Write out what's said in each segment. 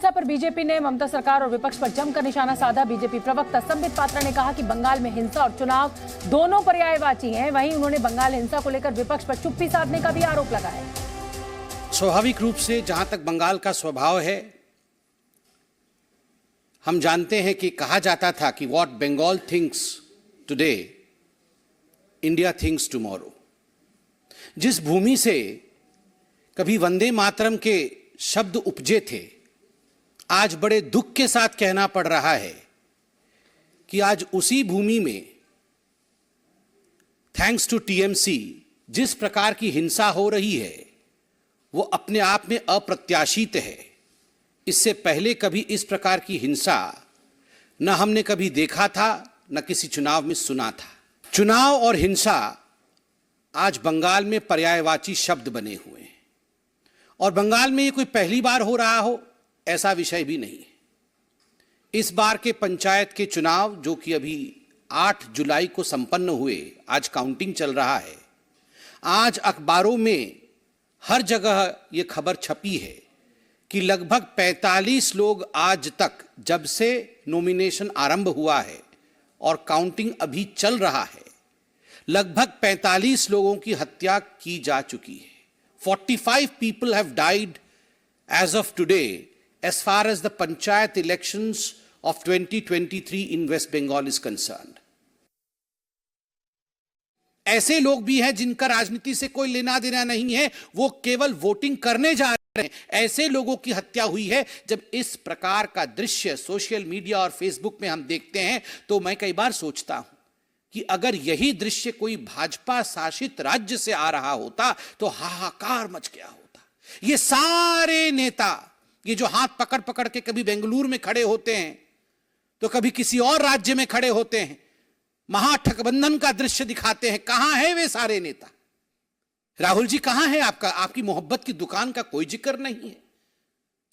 हिंसा पर बीजेपी ने ममता सरकार और विपक्ष पर जमकर निशाना साधा। बीजेपी प्रवक्ता संबित पात्रा ने कहा कि बंगाल में हिंसा और चुनाव दोनों पर्यायवाची हैं। वहीं उन्होंने बंगाल हिंसा को लेकर विपक्ष पर चुप्पी साधने का भी आरोप लगाया। स्वाभाविक रूप से जहां तक बंगाल का स्वभाव है, हम जानते हैं कि कहा जाता था कि what Bengal thinks today India thinks tomorrow. जिस भूमि से कभी वंदे मातरम के शब्द उपजे थे, आज बड़े दुख के साथ कहना पड़ रहा है कि आज उसी भूमि में थैंक्स टू टीएमसी जिस प्रकार की हिंसा हो रही है वो अपने आप में अप्रत्याशित है। इससे पहले कभी इस प्रकार की हिंसा न हमने कभी देखा था, न किसी चुनाव में सुना था। चुनाव और हिंसा आज बंगाल में पर्यायवाची शब्द बने हुए हैं और बंगाल में ये कोई पहली बार हो रहा हो ऐसा विषय भी नहीं है। इस बार के पंचायत के चुनाव जो कि अभी 8 जुलाई को संपन्न हुए, आज काउंटिंग चल रहा है। आज अखबारों में हर जगह ये खबर छपी है कि लगभग 45 लोग आज तक, जब से नॉमिनेशन आरंभ हुआ है और काउंटिंग अभी चल रहा है, लगभग 45 लोगों की हत्या की जा चुकी है। 45 people have died as of today as far as the panchayat elections of 2023 in West Bengal is concerned. ऐसे लोग भी हैं जिनका राजनीति से कोई लेना देना नहीं है, वो केवल वोटिंग करने जा रहे हैं। ऐसे लोगों की हत्या हुई है। जब इस प्रकार का दृश्य सोशल मीडिया और फेसबुक में हम देखते हैं तो मैं कई बार सोचता हूं कि अगर यही दृश्य कोई भाजपा शासित राज्य से आ रहा होता तो हाहाकार मच गया होता। ये सारे नेता, ये जो हाथ पकड़ पकड़ के कभी बेंगलुरु में खड़े होते हैं तो कभी किसी और राज्य में खड़े होते हैं, महाठगबंधन का दृश्य दिखाते हैं। कहां है वे सारे नेता? राहुल जी कहां है आपका? आपकी मोहब्बत की दुकान का कोई जिक्र नहीं है।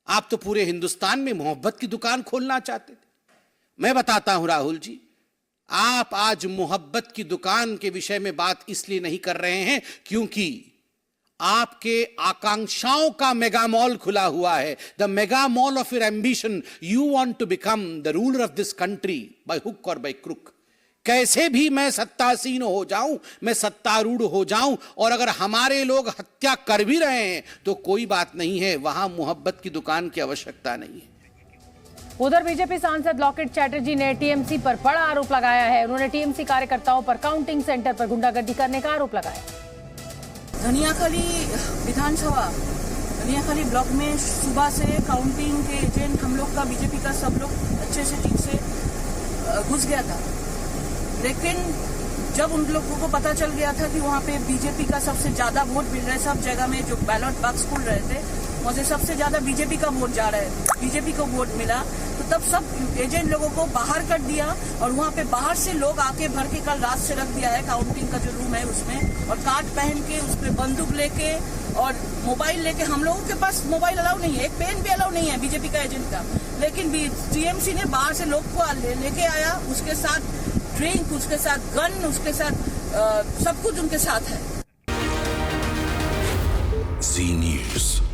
आप तो पूरे हिंदुस्तान में मोहब्बत की दुकान खोलना चाहते थे। मैं बताता हूं राहुल जी, आप आज मोहब्बत की दुकान के विषय में बात इसलिए नहीं कर रहे हैं क्योंकि आपके आकांक्षाओं का मेगा मॉल खुला हुआ है। The mega mall of your ambition. You want to become the ruler of this country by hook और बाय क्रुक। कैसे भी मैं सत्तासीन हो जाऊं, मैं सत्तारूढ़ हो जाऊं, और अगर हमारे लोग हत्या कर भी रहे हैं तो कोई बात नहीं है, वहां मोहब्बत की दुकान की आवश्यकता नहीं है। उधर बीजेपी सांसद लॉकेट चैटर्जी ने टीएमसी पर बड़ा आरोप लगाया है। उन्होंने टीएमसी कार्यकर्ताओं पर काउंटिंग सेंटर पर गुंडागर्दी करने का आरोप लगाया। धनियाखाली विधानसभा, धनियाखाली ब्लॉक में सुबह से काउंटिंग के एजेंट हम लोग का, बीजेपी का सब लोग अच्छे से ठीक से घुस गया था। लेकिन जब उन लोगों को पता चल गया था कि वहाँ पे बीजेपी का सबसे ज्यादा वोट मिल रहा है, सब जगह में जो बैलेट बॉक्स खुल रहे थे वहाँ से सबसे ज्यादा बीजेपी का वोट जा रहा है, बीजेपी को वोट मिला, तो तब सब एजेंट लोगों को बाहर कर दिया और वहाँ पे बाहर से लोग आके भर के कल रात से रख दिया है काउंटिंग का जो रूम है उसमें, और कार्ड पहन के उस पर बंदूक लेके और मोबाइल लेके। हम लोगों के पास मोबाइल अलाउ नहीं है, एक पेन भी अलाउ नहीं है बीजेपी का एजेंट का, लेकिन टीएमसी ने बाहर से लोग को लेके आया, उसके साथ ड्रिंक, उसके साथ गन, उसके साथ सब कुछ उनके साथ है। जी न्यूज़।